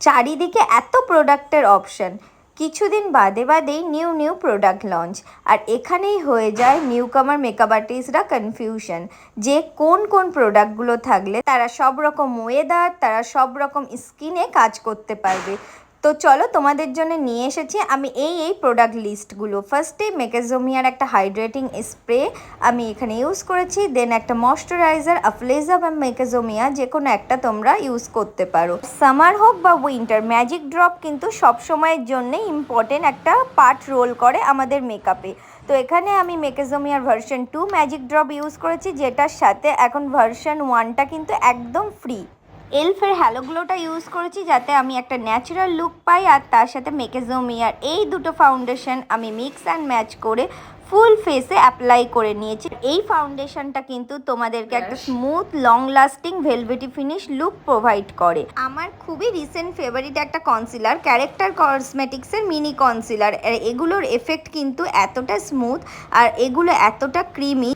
চারিদিকে এত প্রোডাক্টের অপশন, কিছুদিন বাদে বাদেই নিউ প্রোডাক্ট লঞ্চ, আর এখানেই হয়ে যায় নিউ কামার মেকআপ আর্টিস্টরা কনফিউশন যে কোন প্রোডাক্টগুলো থাকলে তারা সব রকম ওয়েদার, তারা সব রকম স্কিনে কাজ করতে পারবে। তো চলো তোমাদের জন্য নিয়ে এসেছি আমি এই প্রোডাক্ট লিস্টগুলো। ফার্স্টে মেকাজোমিয়ার একটা হাইড্রেটিং স্প্রে আমি এখানে ইউজ করেছি, দেন একটা ময়শ্চারাইজার আফলেজা বা মেকাজোমিয়া, যে কোনো একটা তোমরা ইউজ করতে পারো। সামার হোক বা উইন্টার, ম্যাজিক ড্রপ কিন্তু সব সময়ের জন্য ইম্পর্টেন্ট একটা পার্ট রোল করে আমাদের মেকআপে। তো এখানে আমি মেকাজোমিয়ার ভার্সন 2 ম্যাজিক ড্রপ ইউজ করেছি, যেটার সাথে এখন ভার্সন 1টা কিন্তু একদম ফ্রি। এলফের হ্যালো গ্লোটা ইউজ করেছি যাতে আমি একটা ন্যাচারাল লুক পাই, আর তার সাথে মেকাজোমিয়ার এই দুটো ফাউন্ডেশন আমি মিক্স অ্যান্ড ম্যাচ করে ফুল ফেসে অ্যাপ্লাই করে নিয়েছি। এই ফাউন্ডেশনটা কিন্তু তোমাদেরকে একটা smooth long lasting velvety finish look provide করে। আমার খুবই রিসেন্ট ফেভারিট একটা কনসিলার, ক্যারেক্টার কসমেটিক্সের মিনি কনসিলার। এগুলোর এফেক্ট কিন্তু এতটা স্মুথ আর এগুলো এতটা ক্রিমি,